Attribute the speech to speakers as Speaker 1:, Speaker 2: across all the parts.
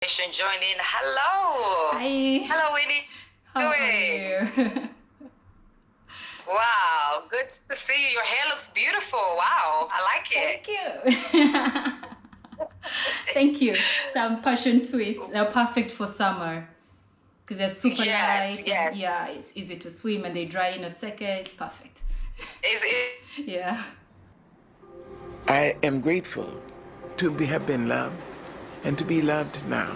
Speaker 1: Joined in. Hello.
Speaker 2: Hi.
Speaker 1: Hello, Winnie.
Speaker 2: How are you?
Speaker 1: Wow, good to see you. Your hair looks beautiful. Wow, I like it.
Speaker 2: Thank you. Thank you. Some passion twists. They're perfect for summer because they're super light.
Speaker 1: Yes.
Speaker 2: And yeah, it's easy to swim and they dry in a second. It's perfect.
Speaker 1: Is it?
Speaker 2: Yeah.
Speaker 3: I am grateful to have been loved and to be loved now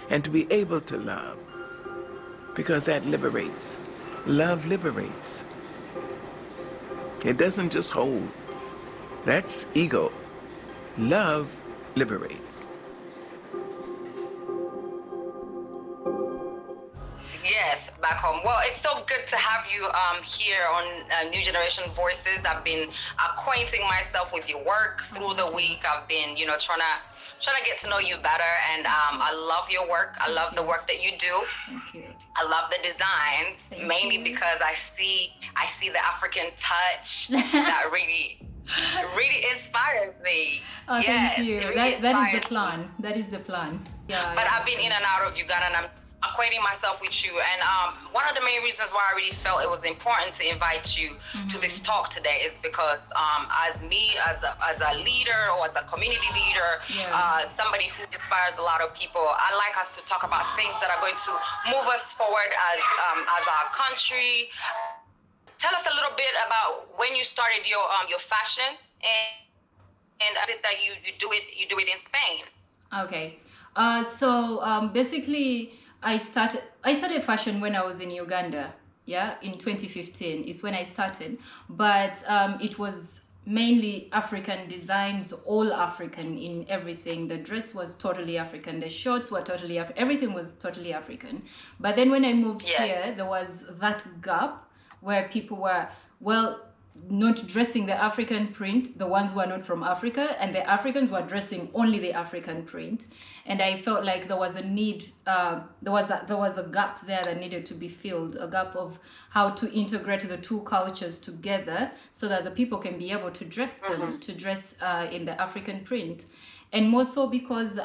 Speaker 3: and to be able to love because that liberates. Love liberates. It doesn't just hold. That's ego. Love liberates.
Speaker 1: Yes, back home. Well, it's so good to have you here on New Generation Voices. I've been acquainting myself with your work through the week. I've been, trying to get to know you better, and I love your work. I love the work that you do.
Speaker 2: Thank you.
Speaker 1: I love the designs, mainly because I see the African touch that really inspires me.
Speaker 2: Oh,
Speaker 1: yes,
Speaker 2: thank you.
Speaker 1: Really
Speaker 2: that is the
Speaker 1: inspires
Speaker 2: plan.
Speaker 1: me.
Speaker 2: That is the plan. Yeah.
Speaker 1: But
Speaker 2: yeah.
Speaker 1: I've been in and out of Uganda, and I'm acquainting myself with you. And one of the main reasons why I really felt it was important to invite you to this talk today is because as a leader or as a community leader, somebody who inspires a lot of people, I like us to talk about things that are going to move us forward as our country. Tell us a little bit about when you started your fashion and is it that you do it in Spain?
Speaker 2: Okay. Basically, I started fashion when I was in Uganda. Yeah, in 2015 is when I started, but it was mainly African designs, all African in everything. The dress was totally African, the shorts were totally everything was totally African. But then when I moved here, there was that gap where people were not dressing the African print, the ones who are not from Africa, and the Africans were dressing only the African print. And I felt like there was a need, there was a gap there that needed to be filled, a gap of how to integrate the two cultures together so that the people can be able to dress them, to dress in the African print. And more so because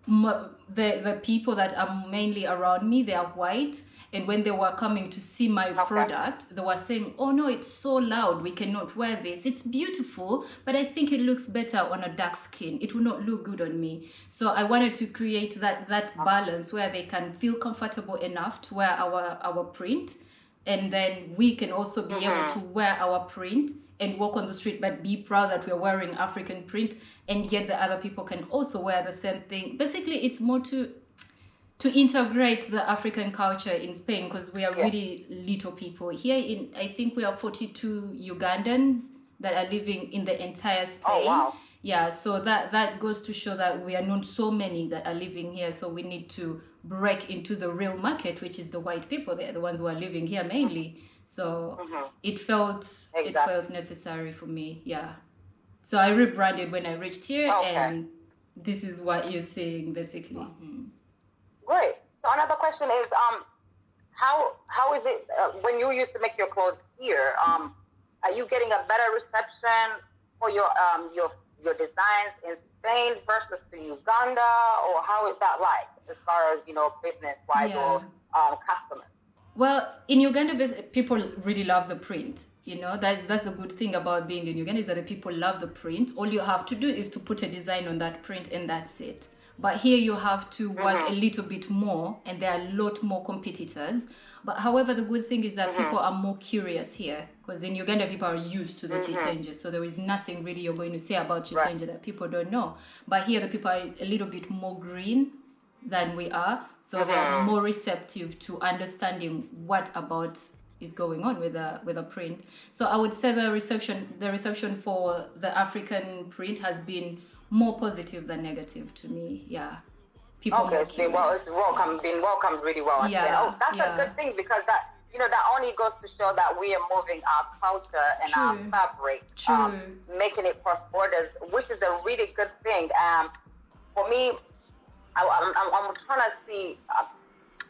Speaker 2: the people that are mainly around me, they are white. And when they were coming to see my product, they were saying, oh no, it's so loud, we cannot wear this. It's beautiful, but I think it looks better on a dark skin. It will not look good on me. So I wanted to create that balance where they can feel comfortable enough to wear our print. And then we can also be able to wear our print and walk on the street, but be proud that we're wearing African print. And yet the other people can also wear the same thing. Basically, it's more to integrate the African culture in Spain, because we are really little people. Here I think we are 42 Ugandans that are living in the entire Spain.
Speaker 1: Oh, wow.
Speaker 2: Yeah, so that goes to show that we are not so many that are living here. So we need to break into the real market, which is the white people. They're the ones who are living here mainly. So it felt necessary for me. Yeah. So I rebranded when I reached here, and this is what you're seeing basically.
Speaker 1: Great. So another question is, how is it when you used to make your clothes here? Are you getting a better reception for your designs in Spain versus to Uganda, or how is that like as far as business wise or customers?
Speaker 2: Well, in Uganda, people really love the print. That's the good thing about being in Uganda, is that the people love the print. All you have to do is to put a design on that print, and that's it. But here you have to work a little bit more, and there are a lot more competitors. But however, the good thing is that people are more curious here, because in Uganda, people are used to the chitenje. So there is nothing really you're going to say about chitenje that people don't know. But here, the people are a little bit more green than we are. So they are more receptive to understanding what about is going on with a print. So I would say the reception for the African print has been more positive than negative to me. Yeah. People
Speaker 1: it's been welcomed really well.
Speaker 2: Yeah.
Speaker 1: That's a good thing, because that only goes to show that we are moving our culture and our fabric, making it cross borders, which is a really good thing. For me, I'm trying to see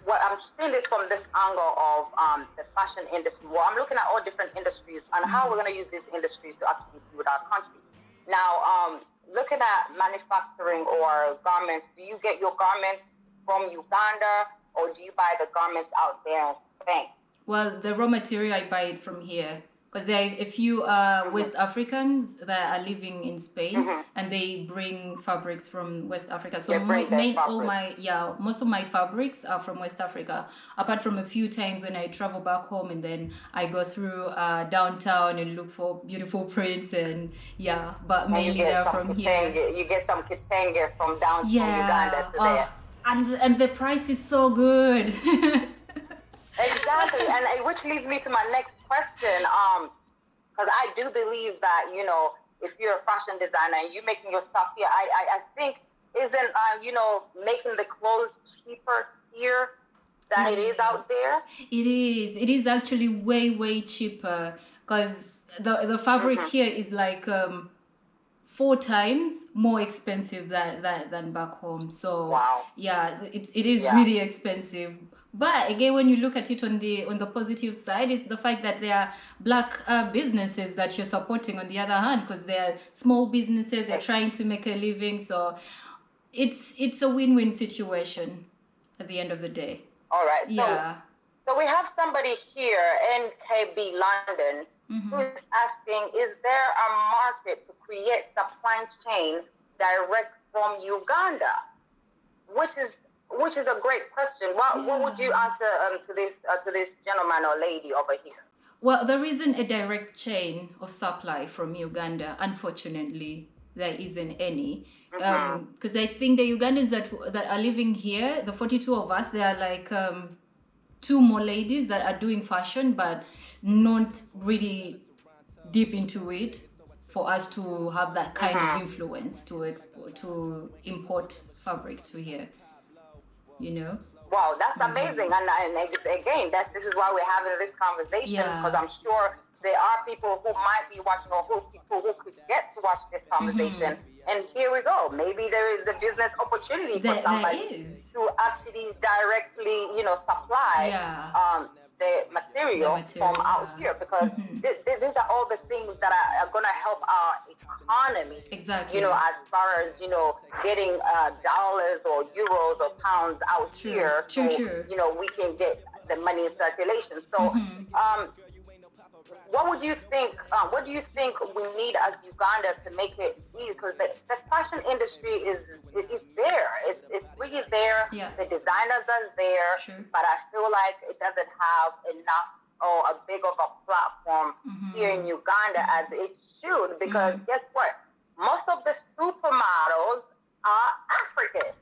Speaker 1: what I'm seeing this from this angle of the fashion industry. Well, I'm looking at all different industries and how we're going to use these industries to actually build our country. Now, looking at manufacturing or garments, do you get your garments from Uganda or do you buy the garments out there in Spain?
Speaker 2: Well, the raw material, I buy it from here. Because there are a few West Africans that are living in Spain, and they bring fabrics from West Africa. So most of my fabrics are from West Africa. Apart from a few times when I travel back home, and then I go through downtown and look for beautiful prints, and but mainly they're from here.
Speaker 1: You get some kitenge from down from Uganda to there.
Speaker 2: And the price is so good.
Speaker 1: Exactly, and which leads me to my next question. Because I do believe that, you know, if you're a fashion designer and you're making your stuff here, I think isn't you know, making the clothes cheaper here than it is out there?
Speaker 2: It is. It is actually way cheaper because the fabric here is like 4 times more expensive than back home. So it is really expensive. But again, when you look at it on the positive side, it's the fact that there are black businesses that you're supporting on the other hand, because they're small businesses, they're trying to make a living. So it's a win-win situation at the end of the day.
Speaker 1: All right. So we have somebody here in KB London who's asking, is there a market to create supply chain direct from Uganda? Which is a great question. What would you answer to this gentleman or lady over here?
Speaker 2: Well, there isn't a direct chain of supply from Uganda. Unfortunately, there isn't any. Because I think the Ugandans that are living here, the 42 of us, there are like 2 more ladies that are doing fashion, but not really deep into it for us to have that kind of influence to import fabric to here. You know?
Speaker 1: Wow, that's amazing. And again, this is why we're having this conversation, because I'm sure there are people who might be watching, or people who could get to watch this conversation. And here we go. Maybe there is a business opportunity for somebody to actually directly, you know, supply the material from out here, because these are all the things that are going to help our economy.
Speaker 2: Exactly.
Speaker 1: You know, as far as, you know, getting dollars or euros or pounds out here, so you know, we can get the money in circulation. So, what would you think? What do you think we need as Uganda to make it easy? Because the fashion industry is there. It's really there.
Speaker 2: Yeah.
Speaker 1: The designers are there, but I feel like it doesn't have enough or a big of a platform here in Uganda as it should. Because guess what? Most of the supermodels are African.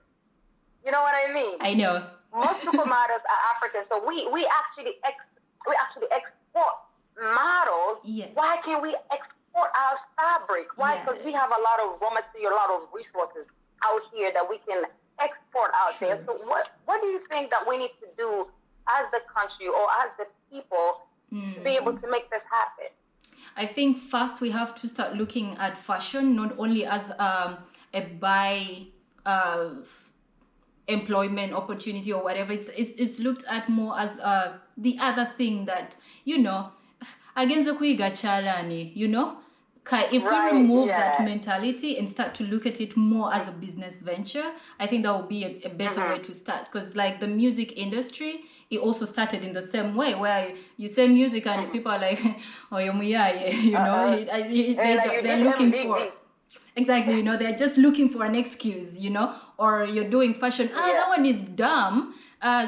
Speaker 1: You know what I mean?
Speaker 2: I know.
Speaker 1: Most supermodels are African, so we actually export models.
Speaker 2: Yes.
Speaker 1: Why can't we export our fabric? Why? Because we have a lot of raw material, a lot of resources out here that we can export out there. So what do you think that we need to do as the country or as the people to be able to make this happen?
Speaker 2: I think first we have to start looking at fashion not only as a buy employment opportunity or whatever. It's looked at more as the other thing that, you know, against the kuiga chalani, you know. If we remove that mentality and start to look at it more as a business venture, I think that would be a better way to start. Because like the music industry, it also started in the same way, where you say music and people are like, oh, you know, they're looking for... Exactly, you know, they're just looking for an excuse, you know, or you're doing fashion, that one is dumb.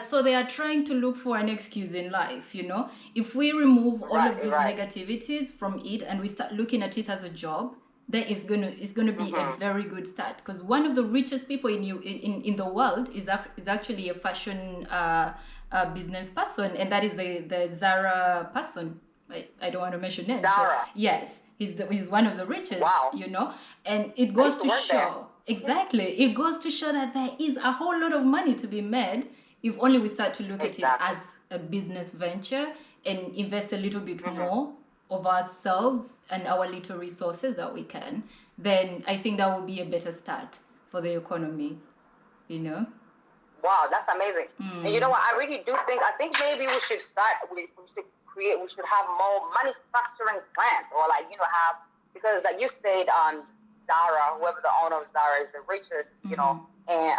Speaker 2: So they are trying to look for an excuse in life, you know. If we remove all of these negativities from it and we start looking at it as a job, then it's gonna be a very good start. Because one of the richest people in the world is actually a fashion business person, and that is the Zara person. I don't want to mention names.
Speaker 1: Zara.
Speaker 2: Yes. He's one of the richest, you know, and it goes to show, it goes to show that there is a whole lot of money to be made if only we start to look at it as a business venture and invest a little bit more of ourselves and our little resources that we can. Then I think that would be a better start for the economy, you know.
Speaker 1: Wow, that's amazing. And you know what, I think maybe we should start, we should have more manufacturing plants, or like, you know, because like you said, Zara, whoever the owner of Zara is, the richest, you know. And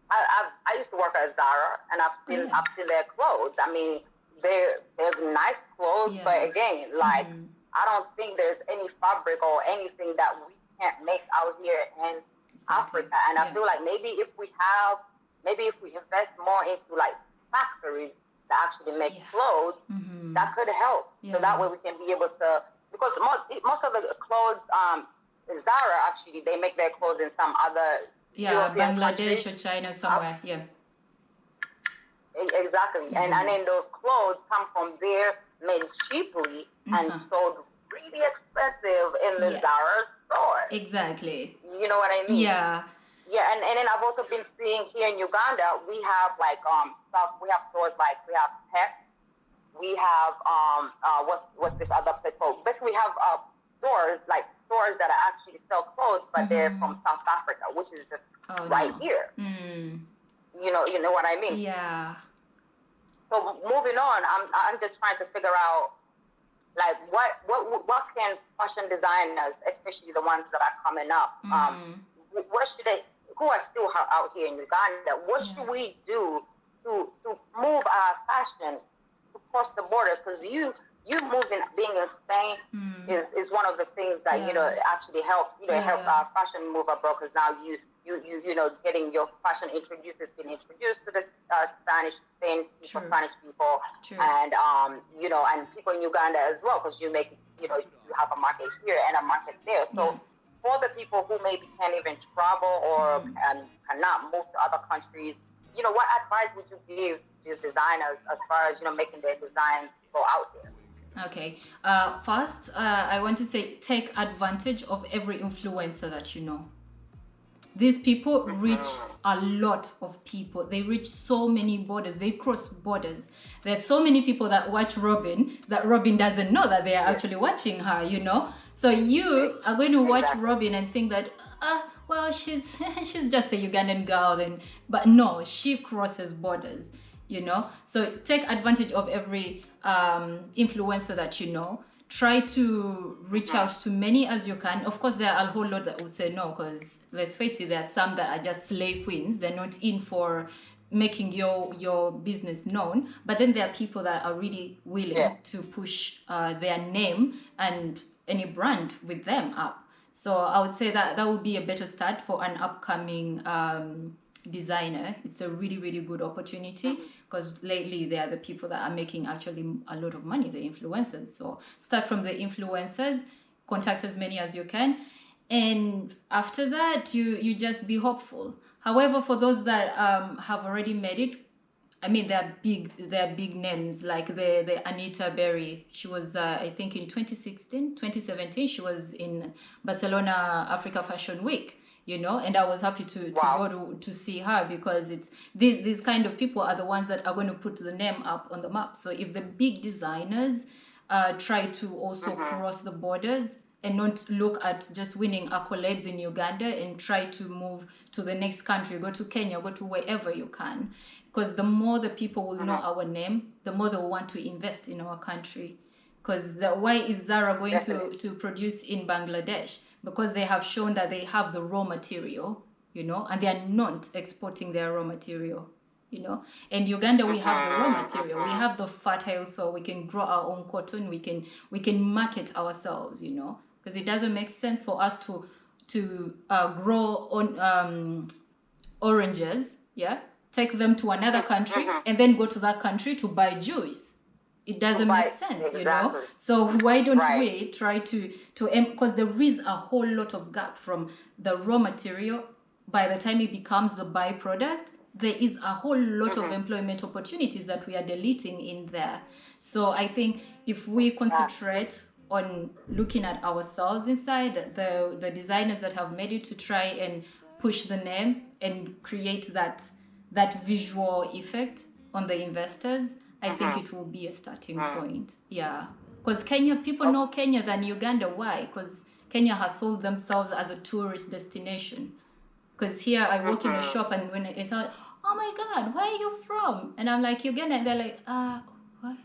Speaker 1: I used to work at Zara, and I've seen their clothes. I mean, there's nice clothes, but again, like I don't think there's any fabric or anything that we can't make out here in Africa. And I feel like maybe if we invest more into like factories that actually make clothes, that could help. So that way we can be able to, because most of the clothes, Zara actually, they make their clothes in some other European
Speaker 2: Bangladesh
Speaker 1: countries.
Speaker 2: or China somewhere.
Speaker 1: Exactly. And then those clothes come from there, made cheaply and sold really expensive in the Zara store.
Speaker 2: Exactly.
Speaker 1: You know what I mean?
Speaker 2: Yeah,
Speaker 1: and then I've also been seeing here in Uganda, we have like stuff. We have stores like we have Tech, we have what's this other place called? Basically, we have stores that are actually sell clothes, but they're from South Africa, which is just here. You know what I mean?
Speaker 2: Yeah.
Speaker 1: So moving on, I'm just trying to figure out like what can fashion designers, especially the ones that are coming up, what should they, who are still out here in Uganda, what should we do to move our fashion to cross the border? Because you moving, being in Spain is one of the things that actually helps help our fashion move abroad, because now you getting your fashion introduced to the Spanish people, and and people in Uganda as well, because you have a market here and a market there. So for the people who maybe can't even travel or cannot move to other countries, what advice would you give these designers as far as making their designs go out there?
Speaker 2: Okay. First, I want to say take advantage of every influencer that you know. These people reach a lot of people. They reach so many borders. They cross borders. There's so many people that watch Robin that Robin doesn't know that they are actually watching her, So you are going to watch Robin and think that, well, she's just a Ugandan girl. But no, she crosses borders, So take advantage of every influencer that you know. Try to reach out to many as you can. Of course, there are a whole lot that will say no, because let's face it, there are some that are just slay queens. They're not in for making your business known. But then there are people that are really willing to push their name and any brand with them up. So I would say that would be a better start for an upcoming designer. It's a really, really good opportunity, because lately they are the people that are making actually a lot of money, the influencers. So start from the influencers, contact as many as you can, and after that you just be hopeful. However, for those that have already made it, I mean, they're big names, like the Anita Berry. She was I think in 2017 she was in Barcelona Africa Fashion Week, and I was happy to go to see her, because it's these kind of people are the ones that are going to put the name up on the map. So if the big designers try to also cross the borders and not look at just winning accolades in Uganda and try to move to the next country, go to Kenya, go to wherever you can, because the more the people will know our name, the more they will want to invest in our country. Because why is Zara going to produce in Bangladesh? Because they have shown that they have the raw material, and they are not exporting their raw material, And Uganda, we have the raw material. We have the fertile soil. We can grow our own cotton. We can market ourselves, because it doesn't make sense for us to grow on oranges, take them to another country and then go to that country to buy juice. It doesn't make sense, So why don't we try to because there is a whole lot of gap from the raw material. By the time it becomes the byproduct, there is a whole lot of employment opportunities that we are deleting in there. So I think if we concentrate on looking at ourselves inside, the designers that have made it, to try and push the name and create that visual effect on the investors, I think it will be a starting point. Yeah. Because people know Kenya than Uganda. Why? Because Kenya has sold themselves as a tourist destination. Because here I work in a shop, and when it's like, oh my God, where are you from? And I'm like, Uganda. And they're like, what?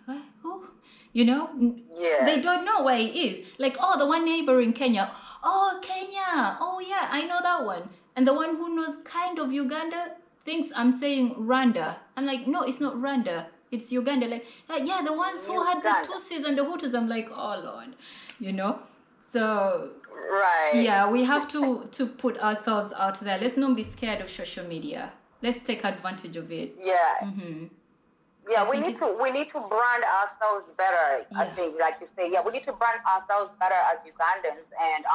Speaker 2: Who? You know,
Speaker 1: Yeah.
Speaker 2: they don't know where it is. Like, oh, the one neighbor in Kenya. Oh, Kenya. Oh, yeah, I know that one. And the one who knows kind of Uganda thinks I'm saying Rwanda. I'm like, no, it's not Rwanda. It's Uganda. Like, yeah, the ones who had the
Speaker 1: Uganda.
Speaker 2: Tutsis and the Hutus. I'm like, oh, Lord. You know? So,
Speaker 1: Right.
Speaker 2: yeah, we have to put ourselves out there. Let's not be scared of social media. Let's take advantage of it.
Speaker 1: Yeah.
Speaker 2: Mm-hmm.
Speaker 1: Yeah,
Speaker 2: I
Speaker 1: we
Speaker 2: think
Speaker 1: need to brand ourselves better. I
Speaker 2: Yeah.
Speaker 1: think, like you say, yeah, we need to brand ourselves better as Ugandans. And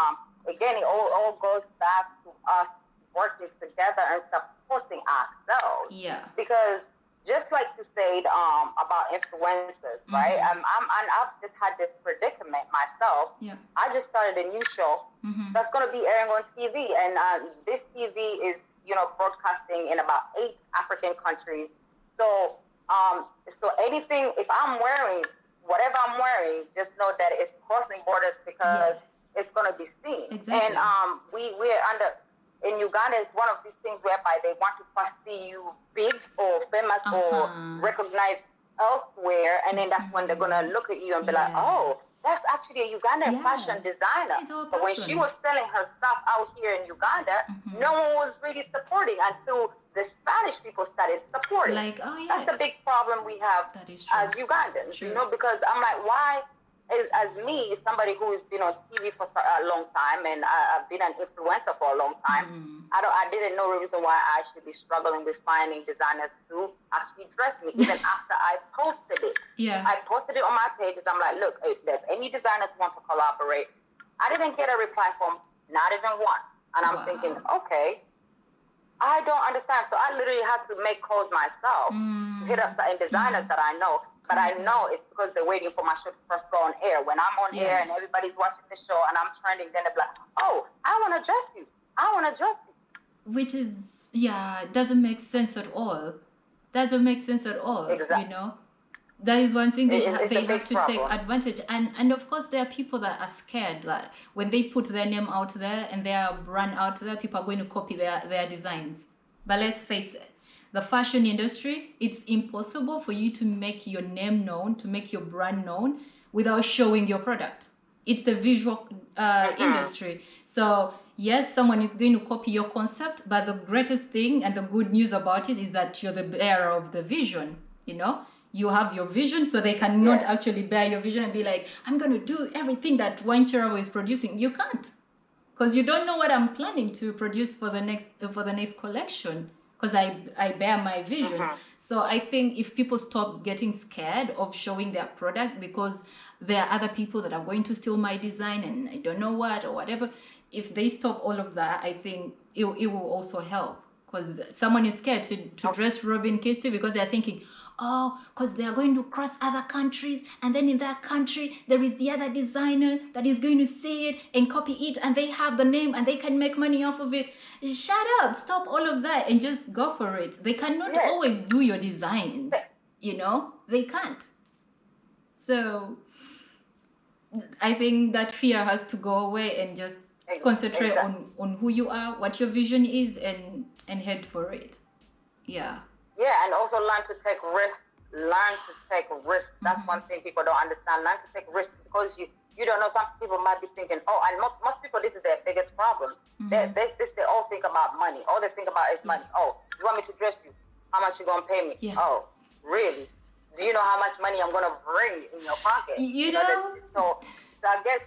Speaker 1: again, it all goes back to us working together and supporting ourselves.
Speaker 2: Yeah.
Speaker 1: Because just like you said about influencers, right? And I've just had this predicament myself.
Speaker 2: Yeah.
Speaker 1: I just started a new show that's going to be airing on TV, and this TV is, broadcasting in about 8 African countries. So, so anything, if I'm wearing whatever I'm wearing, just know that it's crossing borders because it's going to be seen.
Speaker 2: Exactly.
Speaker 1: And we're under. In Uganda, it's one of these things whereby they want to first see you big or famous or recognized elsewhere, and then that's when they're gonna look at you and be like, "Oh, that's actually a Ugandan fashion designer." But when she was selling her stuff out here in Uganda, no one was really supporting until the Spanish people started supporting.
Speaker 2: Like, oh yeah,
Speaker 1: that's the big problem we have
Speaker 2: that is true.
Speaker 1: as Ugandans, because I'm like, why? As me, somebody who has been on TV for a long time, and I've been an influencer for a long time, I didn't know the reason why I should be struggling with finding designers to actually dress me, even after I posted it.
Speaker 2: Yeah.
Speaker 1: I posted it on my pages. I'm like, look, if there's any designers who want to collaborate, I didn't get a reply from not even one. And I'm thinking, okay, I don't understand. So I literally had to make calls myself, hit up certain designers that I know. But I know it's because they're waiting for my show to first go on air. When I'm on air and everybody's watching the show and I'm trending, then they're like, oh, I want to dress you. I want to dress you.
Speaker 2: Which is, doesn't make sense at all. Doesn't make sense at all,
Speaker 1: Exactly.
Speaker 2: That is one thing they have to
Speaker 1: problem.
Speaker 2: take advantage. And of course, there are people that are scared that when they put their name out there and their brand out there, people are going to copy their designs. But let's face it. The fashion industry, it's impossible for you to make your name known, to make your brand known without showing your product. It's a visual industry. So yes, someone is going to copy your concept, but the greatest thing and the good news about it is that you're the bearer of the vision, You have your vision, so they cannot actually bear your vision and be like, I'm going to do everything that WYNE KIRABO is producing. You can't. Because you don't know what I'm planning to produce for the next collection. Because I bear my vision. So I think if people stop getting scared of showing their product because there are other people that are going to steal my design and I don't know what or whatever, if they stop all of that, I think it will also help. Because someone is scared to dress Robin Kisti because they're thinking, because they are going to cross other countries, and then in that country there is the other designer that is going to see it and copy it, and they have the name and they can make money off of it. Shut up, stop all of that and just go for it. They cannot always do your designs, they can't. So I think that fear has to go away and just concentrate on who you are, what your vision is, and head for it. Yeah, and
Speaker 1: also learn to take risks. That's one thing people don't understand. Learn to take risks because you don't know. Some people might be thinking, and most people, this is their biggest problem. They all think about money. All they think about is money. Oh, you want me to dress you? How much you gonna pay me?
Speaker 2: Yeah.
Speaker 1: Oh, really? Do you know how much money I'm gonna bring in your pocket? So I guess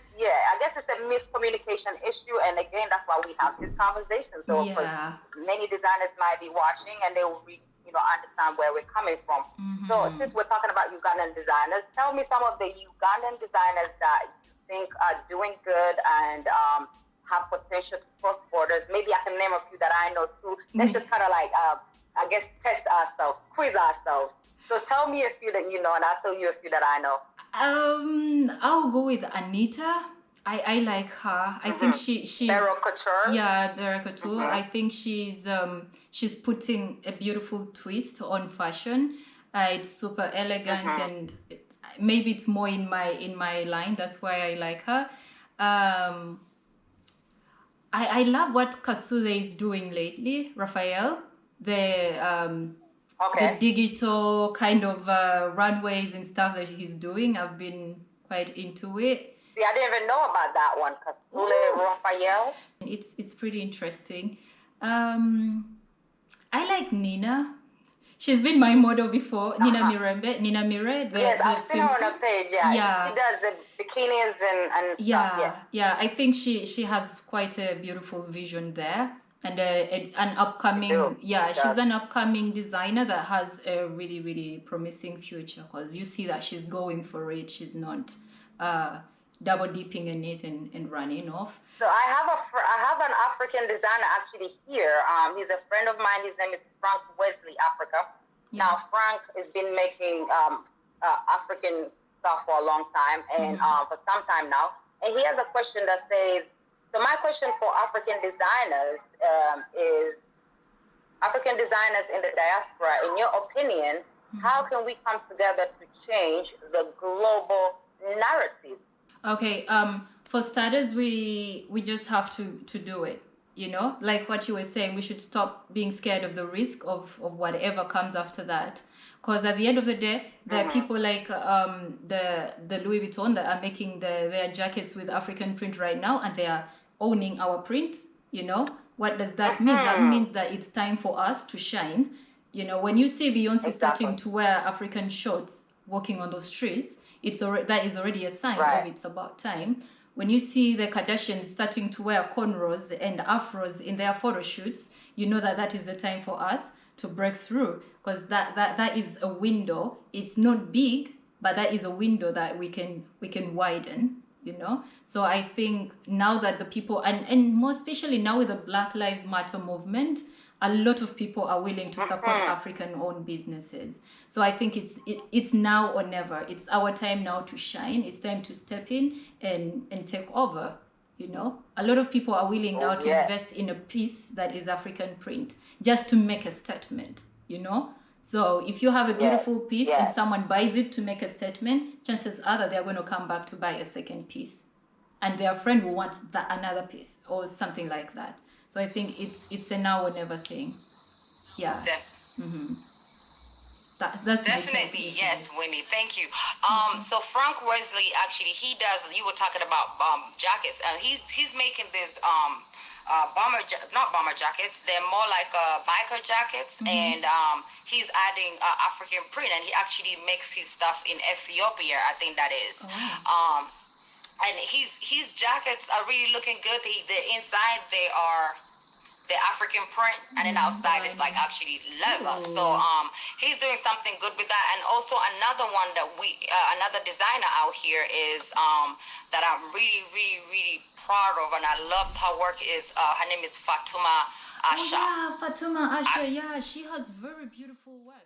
Speaker 1: it's a miscommunication issue, and again, that's why we have this conversation. So many designers might be watching, and they will understand where we're coming from. So since we're talking about Ugandan designers, tell me some of the Ugandan designers that you think are doing good and have potential to cross borders. Maybe I can name a few that I know too. Let's just kind of test ourselves, quiz ourselves. So tell me a few that you know, and I'll tell you a few that I know.
Speaker 2: I'll go with Anita. I like her. I think she's
Speaker 1: Vero Couture.
Speaker 2: Yeah, Vero Couture. I think she's putting a beautiful twist on fashion. It's super elegant and maybe it's more in my line. That's why I like her. I love what Kasule is doing lately. Raphael, the digital kind of runways and stuff that he's doing. I've been quite into it.
Speaker 1: See, I didn't even know about that one. Raphael.
Speaker 2: It's pretty interesting. I like Nina. She's been my model before. Nina Mirembe. Nina Mire.
Speaker 1: Yes, I've seen her on a page. Yeah. She does the bikinis and stuff.
Speaker 2: Yeah. I think she has quite a beautiful vision there, and an upcoming. She's an upcoming designer that has a really, really promising future, because you see that she's going for it. She's not double dipping in it and running off.
Speaker 1: So I have an African designer actually here. He's a friend of mine. His name is Frank Wesley Africa. Yeah. Now Frank has been making African stuff for a long time and for some time now. And he has a question that says, so my question for African designers is, African designers in the diaspora, in your opinion, how can we come together to change the global narrative?
Speaker 2: Okay, for starters, we just have to do it, like what you were saying. We should stop being scared of the risk of whatever comes after that, because at the end of the day, there are people like the Louis Vuitton that are making their jackets with African print right now, and they are owning our print. What does that mean? That means that it's time for us to shine. When you see Beyonce starting to wear African shorts walking on those streets, that is already a sign of it's about time. When you see the Kardashians starting to wear cornrows and afros in their photo shoots, you know that is the time for us to break through, because that is a window. It's not big, but that is a window that we can widen. So I think now that the people, and more especially now with the Black Lives Matter movement, a lot of people are willing to support African-owned businesses. So I think it's now or never. It's our time now to shine. It's time to step in and take over. A lot of people are willing now to invest in a piece that is African print just to make a statement. So if you have a beautiful piece and someone buys it to make a statement, chances are that they're going to come back to buy a second piece, and their friend will want another piece or something like that. So I think it's a now or never thing. Yeah. That's
Speaker 1: definitely, yes, Winnie. Thank you. So Frank Wesley, actually, he does. You were talking about jackets, and he's making this not bomber jackets. They're more like biker jackets, and he's adding African print, and he actually makes his stuff in Ethiopia. I think that is. And his jackets are really looking good. The inside, they are the African print, and then outside is like actually leather. So he's doing something good with that. And also another one that another designer out here is that I'm really, really, really proud of, and I love her work, is her name is Fatuma Asha.
Speaker 2: Fatuma Asha. Yeah, she has very beautiful work.